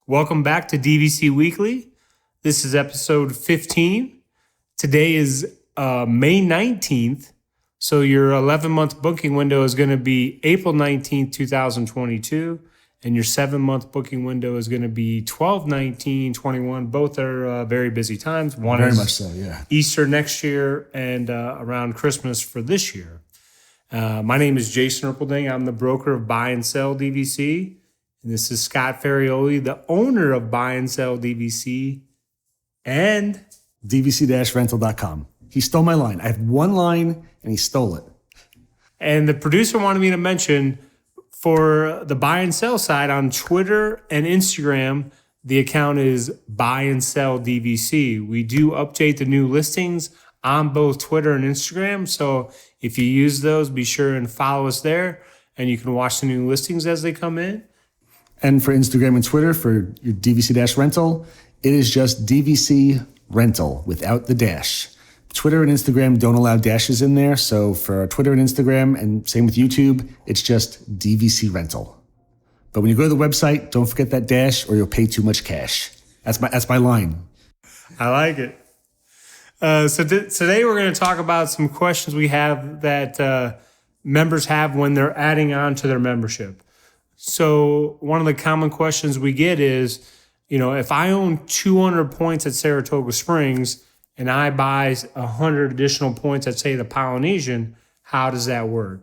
Welcome back to DVC Weekly. This is episode 15. Today is May 19th. So your 11-month booking window is going to be April 19th, 2022. And your 7-month booking window is going to be 12/19/21. Both are very busy times. One Very is much so, yeah. Easter next year and around Christmas for this year. My name is Jason Erpelding. I'm the broker of Buy and Sell DVC. And this is Scott Ferrioli, the owner of Buy and Sell DVC and DVC-RENTAL.com. He stole my line. I had one line and he stole it. And the producer wanted me to mention for the buy and sell side on Twitter and Instagram, the account is Buy and Sell DVC. We do update the new listings on both Twitter and Instagram. So if you use those, be sure and follow us there and you can watch the new listings as they come in. And for Instagram and Twitter, for your DVC-rental, it is just DVC Rental without the dash. Twitter and Instagram don't allow dashes in there. So for Twitter and Instagram, and same with YouTube, it's just DVC Rental. But when you go to the website, don't forget that dash or you'll pay too much cash. That's my line. I like it. So today we're going to talk about some questions we have that members have when they're adding on to their membership. So one of the common questions we get is, if I own 200 points at Saratoga Springs and I buy 100 additional points at, say, the Polynesian, how does that work?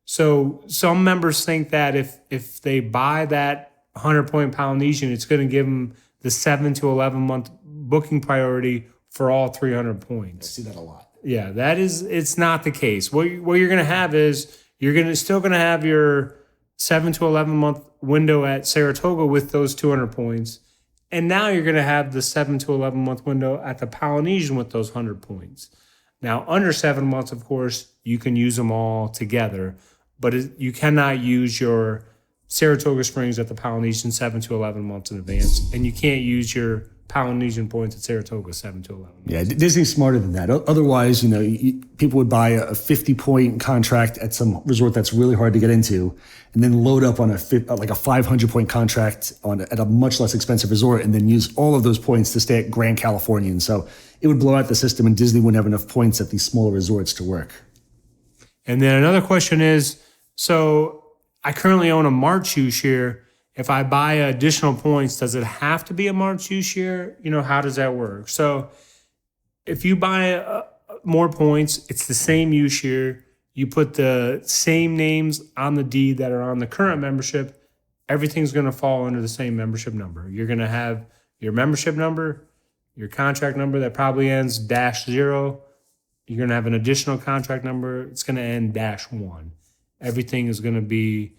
So some members think that if they buy that 100-point Polynesian, it's going to give them the 7 to 11-month booking priority for all 300 points. I see that a lot. Yeah, it's not the case. What you're going to have is still going to have your 7 to 11-month window at Saratoga with those 200 points. And now you're going to have the 7 to 11-month window at the Polynesian with those 100 points. Now, under 7 months, of course, you can use them all together, but you cannot use your Saratoga Springs at the Polynesian 7 to 11 months in advance, and you can't use your Polynesian points at Saratoga 7 to 11 months. Yeah, Disney's smarter than that. Otherwise, people would buy a 50-point contract at some resort that's really hard to get into, and then load up on a 500-point contract at a much less expensive resort, and then use all of those points to stay at Grand Californian. So it would blow out the system, and Disney wouldn't have enough points at these smaller resorts to work. And then another question is, so I currently own a March use year. If I buy additional points, does it have to be a March use year? How does that work? So if you buy more points, it's the same use year. You put the same names on the deed that are on the current membership. Everything's going to fall under the same membership number. You're going to have your membership number, your contract number that probably ends -0. You're going to have an additional contract number. It's going to end -1. Everything is going to be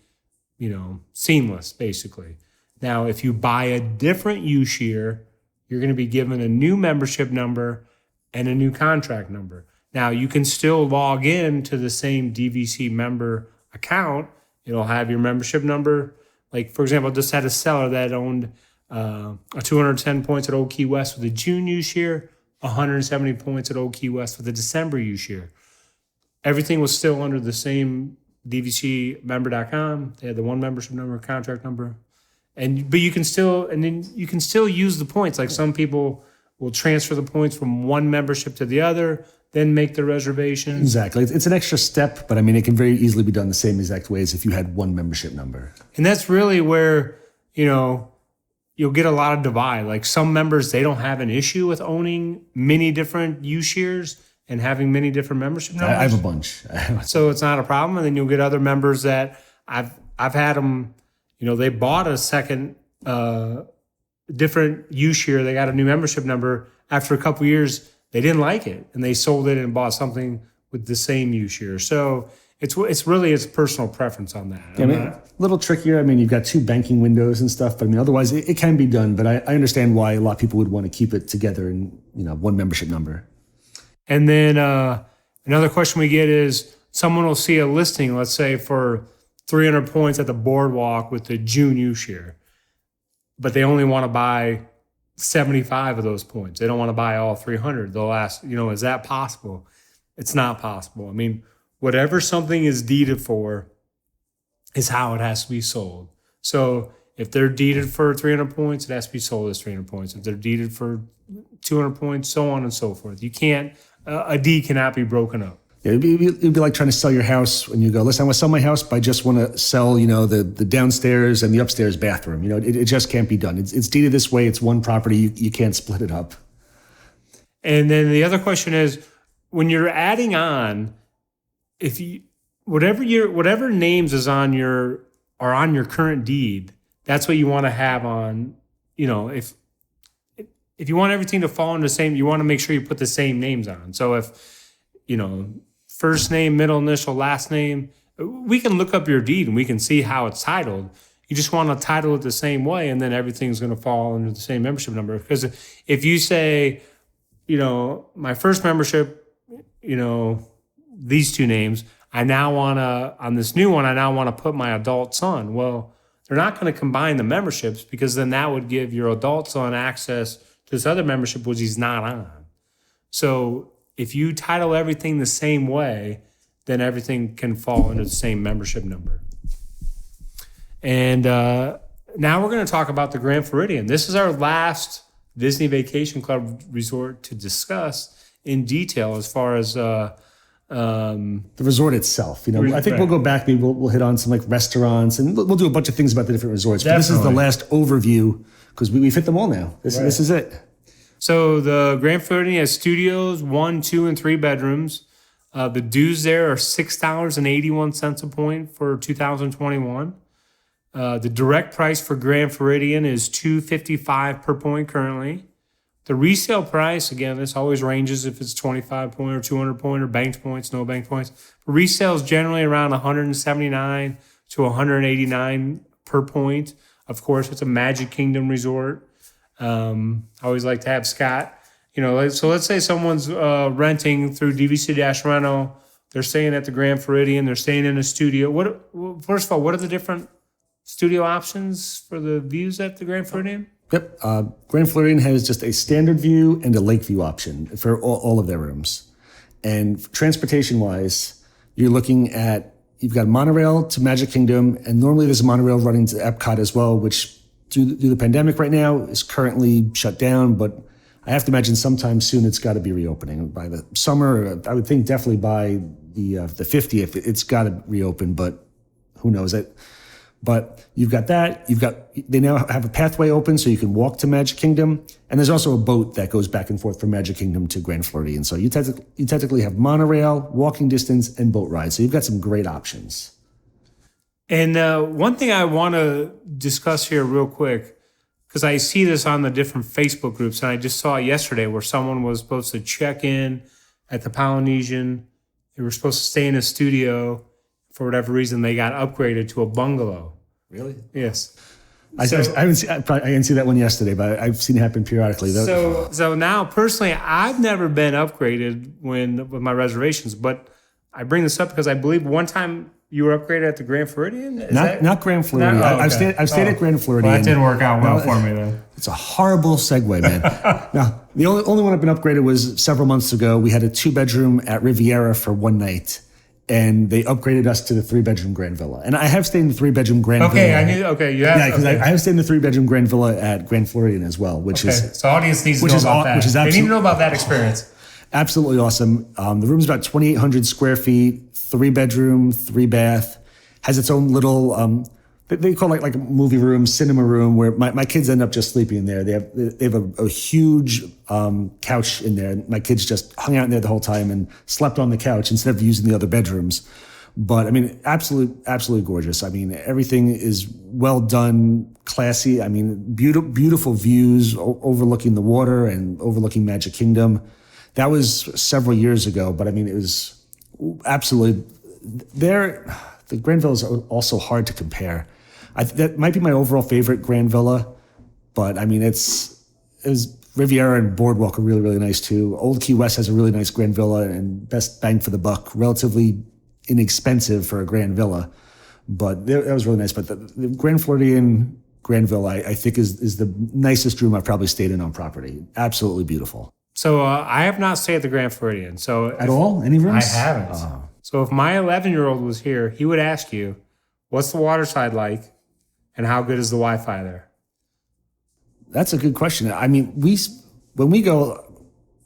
seamless, basically. Now, if you buy a different use year, you're going to be given a new membership number and a new contract number. Now, you can still log in to the same DVC member account. It'll have your membership number. Like, for example, I just had a seller that owned 210 points at Old Key West with a June use year, 170 points at Old Key West with a December use year. Everything was still under the same DVCmember.com. They had the one membership number, contract number, but you can still use the points. Like some people will transfer the points from one membership to the other, then make the reservations. Exactly. It's an extra step, but it can very easily be done the same exact way as if you had one membership number. And that's really where, you'll get a lot of divide. Like some members, they don't have an issue with owning many different use years and having many different membership numbers. I have a bunch. So it's not a problem. And then you'll get other members that I've had them, they bought a second different use year. They got a new membership number. After a couple of years, they didn't like it and they sold it and bought something with the same use year. So it's really personal preference on that. Yeah, a little trickier. You've got 2 banking windows and stuff, but otherwise it can be done. But I understand why a lot of people would want to keep it together in one membership number. And then another question we get is someone will see a listing, let's say for 300 points at the boardwalk with the June use year, but they only want to buy 75 of those points. They don't want to buy all 300. They'll ask, is that possible? It's not possible. whatever something is deeded for is how it has to be sold. So if they're deeded for 300 points, it has to be sold as 300 points. If they're deeded for 200 points, so on and so forth. You can't, a deed cannot be broken up. Yeah, it'd be like trying to sell your house when you go, listen, I want to sell my house, but I just want to sell, the downstairs and the upstairs bathroom. It just can't be done. It's deeded this way. It's one property. You can't split it up. And then the other question is, when you're adding on, if you whatever names are on your current deed, that's what you want to have on. If you want everything to fall in the same, you want to make sure you put the same names on. So if first name, middle initial, last name, we can look up your deed and we can see how it's titled. You just want to title it the same way, and then everything's going to fall under the same membership number. Because if you say, my first membership, these two names, I now want to, on this new one, I now want to put my adult son. Well, they're not going to combine the memberships, because then that would give your adult son access to this other membership, which he's not on. So if you title everything the same way, then everything can fall under the same membership number. And now we're going to talk about the Grand Floridian. This is our last Disney Vacation Club resort to discuss in detail as far as the resort itself. I think we'll go back. Maybe we'll hit on some restaurants, and we'll do a bunch of things about the different resorts. But this is the last overview, because we've hit them all now. This is it. So the Grand Floridian has studios, 1, 2, and 3 bedrooms. The dues there are $6.81 a point for 2021. The direct price for Grand Floridian is $255 per point currently. The resale price, again, this always ranges if it's 25 point or 200 point or banked points, no banked points. Resale is generally around $179 to $189 per point. Of course, it's a Magic Kingdom resort. I always like to have Scott, so let's say someone's renting through DVC-RENTAL. They're staying at the Grand Floridian. They're staying in a studio. First of all, what are the different studio options for the views at the Grand Floridian? Yep. Grand Floridian has just a standard view and a lake view option for all of their rooms. And transportation-wise, you've got monorail to Magic Kingdom, and normally there's a monorail running to Epcot as well, which due to the pandemic right now is currently shut down, but I have to imagine sometime soon it's got to be reopening by the summer. I would think definitely by the 50th, it's got to reopen, but who knows it. But you've got that. They now have a pathway open so you can walk to Magic Kingdom, and there's also a boat that goes back and forth from Magic Kingdom to Grand Floridian. So you technically have monorail, walking distance, and boat rides. So you've got some great options. And one thing I want to discuss here real quick, because I see this on the different Facebook groups, and I just saw it yesterday where someone was supposed to check in at the Polynesian. They were supposed to stay in a studio. For whatever reason, they got upgraded to a bungalow. Really? Yes. I didn't see that one yesterday, but I've seen it happen periodically. So now, personally, I've never been upgraded with my reservations, but I bring this up because I believe one time you were upgraded at the Grand Floridian? Not Grand Floridian. No? Oh, okay. I've stayed at Grand Floridian. Well, that didn't work out well for me then. It's a horrible segue, man. Now, the only one I've been upgraded was several months ago. We had a 2-bedroom at Riviera for one night, and they upgraded us to the 3-bedroom Grand Villa. And I have stayed in the 3-bedroom Grand Villa. You have. Yeah, because I have stayed in the 3-bedroom Grand Villa at Grand Floridian as well, which is so audience needs to know about that. They need to know about that experience. Absolutely awesome. The room's about 2,800 square feet, 3-bedroom, 3-bath. Has its own little, they call it like a movie room, cinema room, where my kids end up just sleeping in there. They have a huge couch in there. My kids just hung out in there the whole time and slept on the couch instead of using the other bedrooms. But I mean, absolutely gorgeous. I mean, everything is well done, classy. I mean, beautiful views overlooking the water and overlooking Magic Kingdom. That was several years ago, but I mean, it was absolutely there. The Grand Villa is also hard to compare. That might be my overall favorite Grand Villa, but I mean, it was Riviera and Boardwalk are really, really nice too. Old Key West has a really nice Grand Villa and best bang for the buck, relatively inexpensive for a Grand Villa, but that was really nice. But the Grand Floridian Grand Villa, I think is the nicest room I've probably stayed in on property. Absolutely beautiful. So I have not stayed at the Grand Floridian. So at all? Any rooms? I haven't. Oh. So if my 11-year-old was here, he would ask you, what's the water side like? and how good is the Wi-Fi there? That's a good question. I mean, when we go,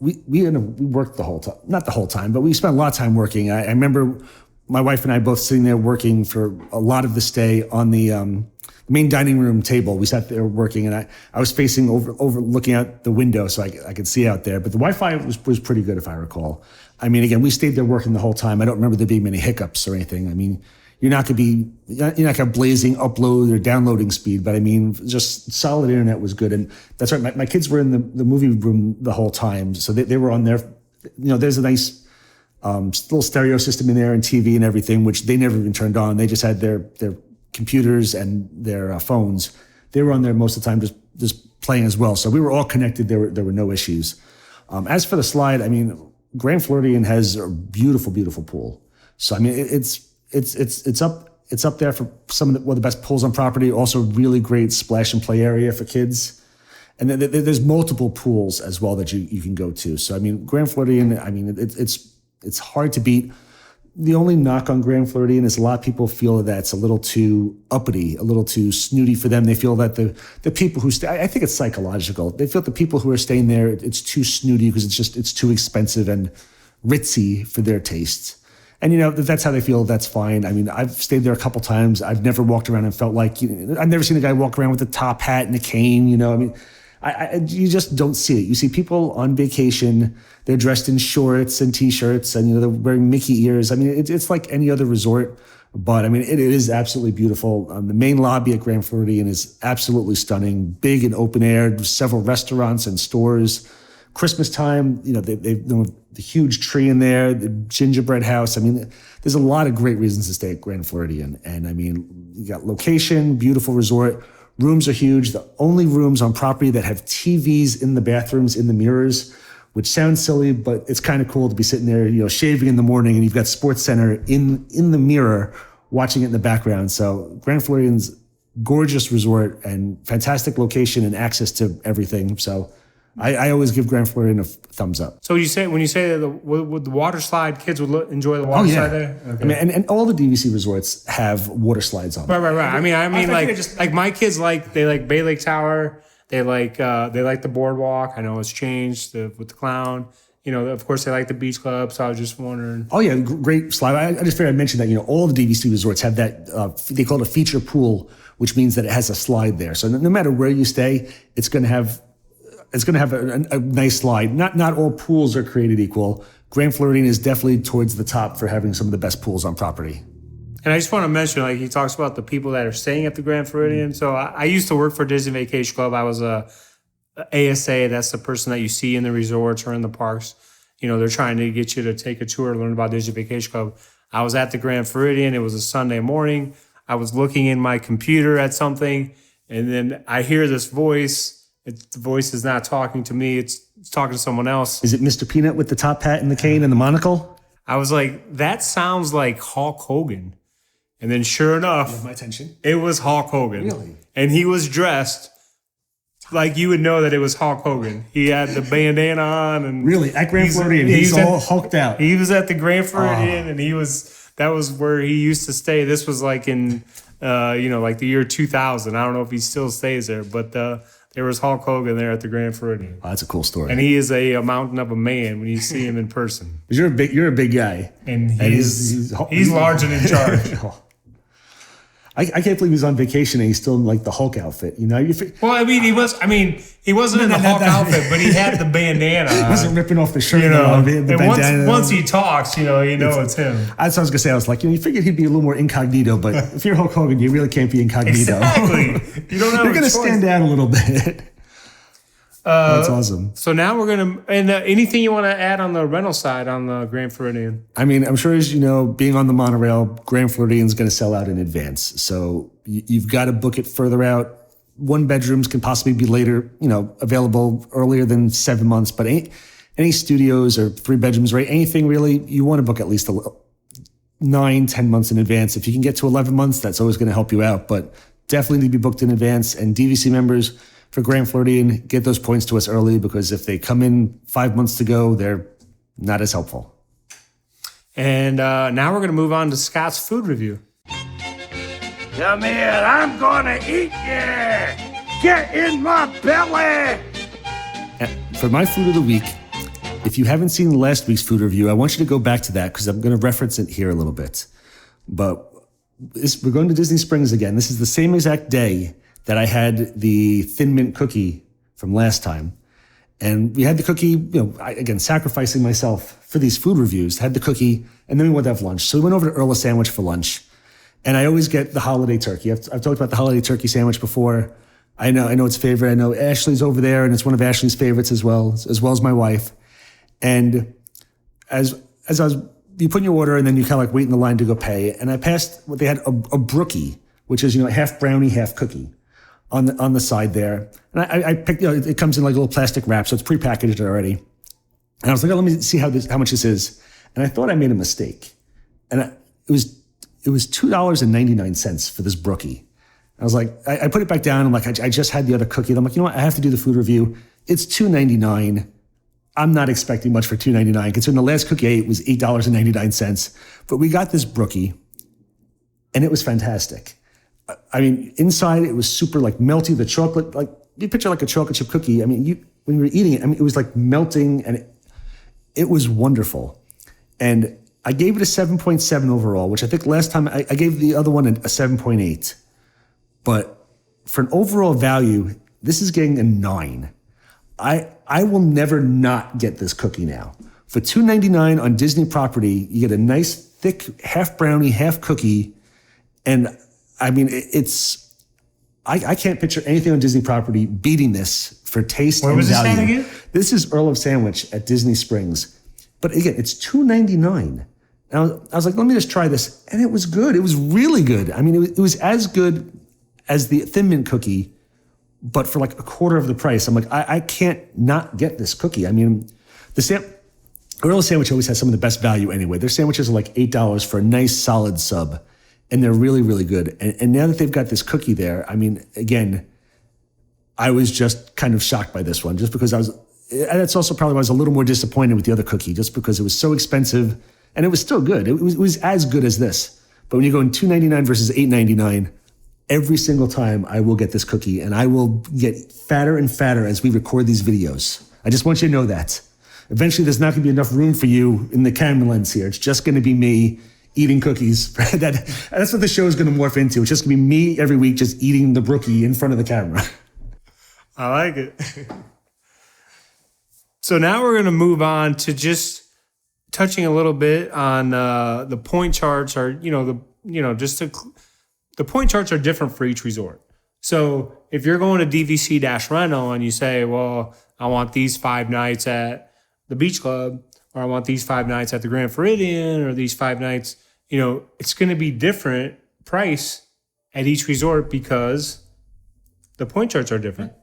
we work the whole time, not the whole time, but we spent a lot of time working. I remember my wife and I both sitting there working for a lot of the stay on the main dining room table. We sat there working, and I was facing over looking out the window so I could see out there. But the Wi-Fi was pretty good, if I recall. I mean, again, we stayed there working the whole time. I don't remember there being many hiccups or anything. I mean, you're not going to have blazing upload or downloading speed, but I mean, just solid internet was good. And that's right. My kids were in the movie room the whole time. So they were on there. There's a nice little stereo system in there and TV and everything, which they never even turned on. They just had their computers and their phones. They were on there most of the time just playing as well. So we were all connected. There were no issues. As for the slide, I mean, Grand Floridian has a beautiful, beautiful pool. So I mean, it's up there for some of one of the best pools on property. Also, really great splash and play area for kids. And then there's multiple pools as well that you can go to. So I mean, Grand Floridian, I mean, it's hard to beat. The only knock on Grand Floridian is a lot of people feel that it's a little too uppity, a little too snooty for them. They feel that the people who stay, I think it's psychological. They feel the people who are staying there, it's too snooty because it's too expensive and ritzy for their tastes. And, if that's how they feel, that's fine. I mean, I've stayed there a couple times. I've never walked around and felt like, I've never seen a guy walk around with a top hat and a cane, I mean, you just don't see it. You see people on vacation, they're dressed in shorts and t-shirts and, they're wearing Mickey ears. I mean, it's like any other resort, but I mean, it is absolutely beautiful. The main lobby at Grand Floridian is absolutely stunning, big and open air, several restaurants and stores. Christmas time, they've the huge tree in there, the gingerbread house. I mean, there's a lot of great reasons to stay at Grand Floridian. And I mean, you got location, beautiful resort. Rooms are huge. The only rooms on property that have TVs in the bathrooms, in the mirrors, which sounds silly, but it's kind of cool to be sitting there, shaving in the morning, and you've got Sports Center in the mirror, watching it in the background. So Grand Floridian's gorgeous resort and fantastic location and access to everything. So I always give Grand Floridian a thumbs up. So when you say that with the water slide, kids would enjoy the water slide there? Okay. I mean, and all the DVC resorts have water slides on them. Right. I mean, like my kids they like Bay Lake Tower. They like the boardwalk. I know it's changed with the clown. Of course they like the beach club. So I was just wondering. Oh yeah, great slide. I just figured I'd mention that. All the DVC resorts have that. They call it a feature pool, which means that it has a slide there. So no matter where you stay, it's going to have a nice slide. Not all pools are created equal. Grand Floridian is definitely towards the top for having some of the best pools on property. And I just want to mention, he talks about the people that are staying at the Grand Floridian. So I used to work for Disney Vacation Club. I was a ASA. That's the person that you see in the resorts or in the parks. They're trying to get you to take a tour, learn about Disney Vacation Club. I was at the Grand Floridian. It was a Sunday morning. I was looking in my computer at something, and then I hear this voice. The voice is not talking to me. It's talking to someone else. Is it Mr. Peanut with the top hat and the cane and the monocle? I was like, that sounds like Hulk Hogan. And then sure enough, you have my attention. It was Hulk Hogan. Really? And he was dressed like you would know that it was Hulk Hogan. He had the bandana on. And really? At Grand Floridian, he's all hulked out. He was at the Grand Floridian, and that was where he used to stay. This was like in, like the year 2000. I don't know if he still stays there, but there was Hulk Hogan there at the Grand Floridian. Oh, that's a cool story. And he is a mountain of a man when you see him in person. You're a big guy. And he's large and in charge. I can't believe he's on vacation and he's still in like the Hulk outfit. Well, I mean, he wasn't in the Hulk outfit, but he had the bandana. He wasn't ripping off the shirt. Once he talks, it's him. That's what I was gonna say. I was like, you figured he'd be a little more incognito, but if you're Hulk Hogan, you really can't be incognito. Exactly. You don't have You're gonna stand out a little bit. That's awesome. So now we're going to, and anything you want to add on the rental side on the Grand Floridian? I mean, I'm sure as you know, being on the monorail, Grand Floridian is going to sell out in advance. So you've got to book it further out. One bedrooms can possibly be later, available earlier than 7 months, but any studios or 3 bedrooms, right? Anything really, you want to book at least 9-10 months in advance. If you can get to 11 months, that's always going to help you out, but definitely need to be booked in advance. And DVC members, for Grand Floridian, get those points to us early, because if they come in 5 months to go, they're not as helpful. And now we're going to move on to Scott's food review. Come here, I'm gonna eat you! Get in my belly! For my food of the week, if you haven't seen last week's food review, I want you to go back to that because I'm going to reference it here a little bit. But we're going to Disney Springs again. This is the same exact day that I had the Thin Mint cookie from last time. And we had the cookie, again, sacrificing myself for these food reviews, had the cookie, and then we went to have lunch. So we went over to Earl of Sandwich for lunch. And I always get the holiday turkey. I've talked about the holiday turkey sandwich before. I know it's favorite. I know Ashley's over there, and it's one of Ashley's favorites as well as my wife. And as I was, you put in your order, and then you kind of like wait in the line to go pay. And I passed what they had, a brookie, which is half brownie, half cookie, on the side there. And I picked, it comes in like a little plastic wrap, so it's prepackaged already. And I was like, let me see how much this is. And I thought I made a mistake, and it was $2.99 for this brookie. I was like, I put it back down. I'm like, I just had the other cookie. I'm like, you know what? I have to do the food review. It's $2.99. I'm not expecting much for $2.99. Considering the last cookie I ate was $8.99. But we got this brookie, and it was fantastic. I mean, inside it was super like melty. The chocolate, like you picture like a chocolate chip cookie. I mean, when you were eating it, it was like melting, and it was wonderful. And I gave it a 7.7 overall, which I think last time I gave the other one a 7.8. But for an overall value, this is getting a 9. I will never not get this cookie now. For $2.99 on Disney property, you get a nice thick half brownie, half cookie. And I mean, I can't picture anything on Disney property beating this for taste and value. Where was this at again? This is Earl of Sandwich at Disney Springs. But again, it's $2.99. I was like, let me just try this. And it was good. It was really good. I mean, it was as good as the Thin Mint cookie, but for like a quarter of the price. I'm like, I can't not get this cookie. I mean, Earl Sandwich always has some of the best value anyway. Their sandwiches are like $8 for a nice solid sub, and they're really, really good. And now that they've got this cookie there, I mean, again, I was just kind of shocked by this one, just because and it's also probably why I was a little more disappointed with the other cookie, just because it was so expensive, and it was still good. It was as good as this. But when you go in $2.99 versus $8.99, every single time I will get this cookie, and I will get fatter and fatter as we record these videos. I just want you to know that. Eventually, there's not going to be enough room for you in the camera lens here. It's just going to be me eating cookies. That's what the show is going to morph into. It's just going to be me every week just eating the brookie in front of the camera. I like it. So now we're going to move on to just touching a little bit on the point charts, or the point charts are different for each resort. So if you're going to DVC-Rental and you say, well, I want these 5 nights at the beach club, or I want these 5 nights at the Grand Floridian, or these 5 nights, it's going to be different price at each resort because the point charts are different.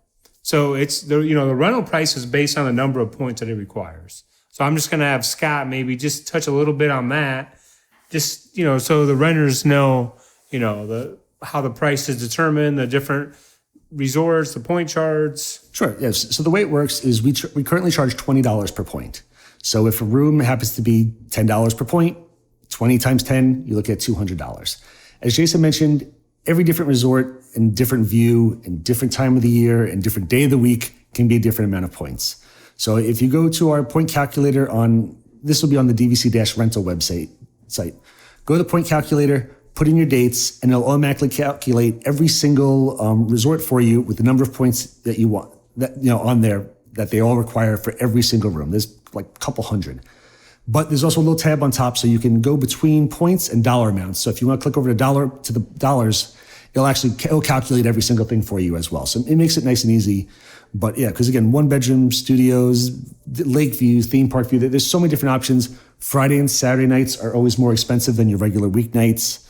So it's the rental price is based on the number of points that it requires. So I'm just going to have Scott maybe just touch a little bit on that, just, so the renters know, how the price is determined, the different resorts, the point charts. Sure. Yes. So the way it works is we currently charge $20 per point. So if a room happens to be $10 per point, 20 times 10, you look at $200. As Jason mentioned, every different resort and different view and different time of the year and different day of the week can be a different amount of points. So if you go to our point calculator this will be on the DVC-Rental website. Go to the point calculator, put in your dates, and it'll automatically calculate every single resort for you with the number of points that you want, on there, that they all require for every single room. There's like a couple hundred. But there's also a little tab on top so you can go between points and dollar amounts. So if you want to click over to the dollars, it'll calculate every single thing for you as well. So it makes it nice and easy. But yeah, because again, 1-bedroom studios, lake views, theme park view, there's so many different options. Friday and Saturday nights are always more expensive than your regular weeknights.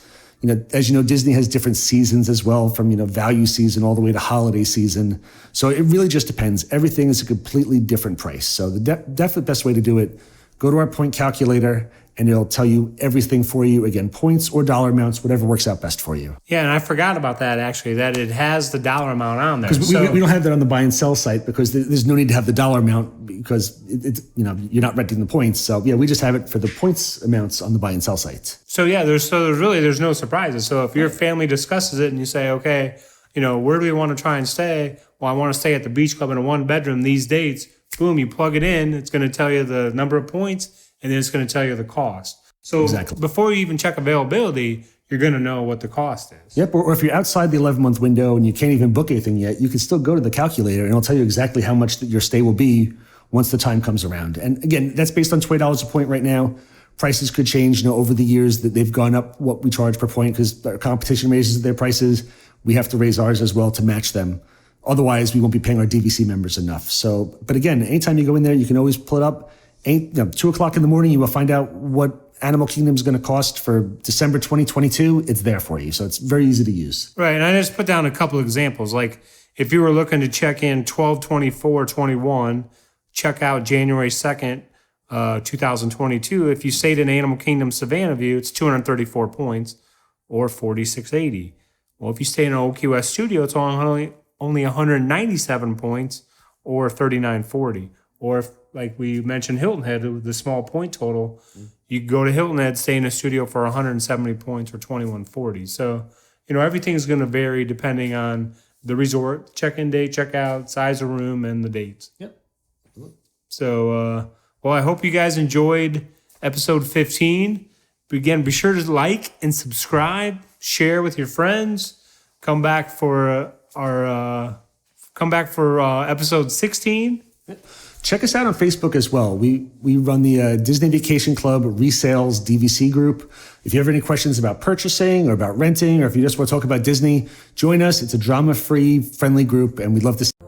As you know, Disney has different seasons as well, from, value season all the way to holiday season. So it really just depends. Everything is a completely different price. So the definitely best way to do it, go to our point calculator, and it'll tell you everything for you. Again, points or dollar amounts, whatever works out best for you. Yeah, and I forgot about that, actually, that it has the dollar amount on there. Because we don't have that on the buy and sell site, because there's no need to have the dollar amount, because you're not renting the points. So yeah, we just have it for the points amounts on the buy and sell sites. So yeah, there's no surprises. So if your family discusses it and you say, okay, where do we want to try and stay? Well, I want to stay at the beach club in a 1-bedroom these dates. Boom, you plug it in. It's going to tell you the number of points, and then it's going to tell you the cost. So before you even check availability, you're going to know what the cost is. Yep. Or if you're outside the 11-month window and you can't even book anything yet, you can still go to the calculator and it'll tell you exactly how much your stay will be once the time comes around. And again, that's based on $20 a point right now. Prices could change, over the years that they've gone up what we charge per point because our competition raises their prices. We have to raise ours as well to match them. Otherwise, we won't be paying our DVC members enough. So, but again, anytime you go in there, you can always pull it up. 2 o'clock in the morning, you will find out what Animal Kingdom is going to cost for December 2022. It's there for you. So it's very easy to use. Right. And I just put down a couple of examples. Like if you were looking to check in 12/24/21, check out January 2nd, 2022. If you stayed in Animal Kingdom Savannah View, it's 234 points or 4680. Well, if you stay in an OQS studio, it's only 197 points or 3940. Or if, like we mentioned, Hilton Head, the small point total, you go to Hilton Head, stay in a studio for 170 points or 2140. So, everything's going to vary depending on the resort, check-in date, check-out, size of room, and the dates. Yep. So, I hope you guys enjoyed episode 15. Again, be sure to like and subscribe, share with your friends. Come back for episode 16. Check us out on Facebook as well. We run the Disney Vacation Club Resales DVC group. If you have any questions about purchasing or about renting, or if you just want to talk about Disney, join us. It's a drama-free, friendly group, and we'd love to see you.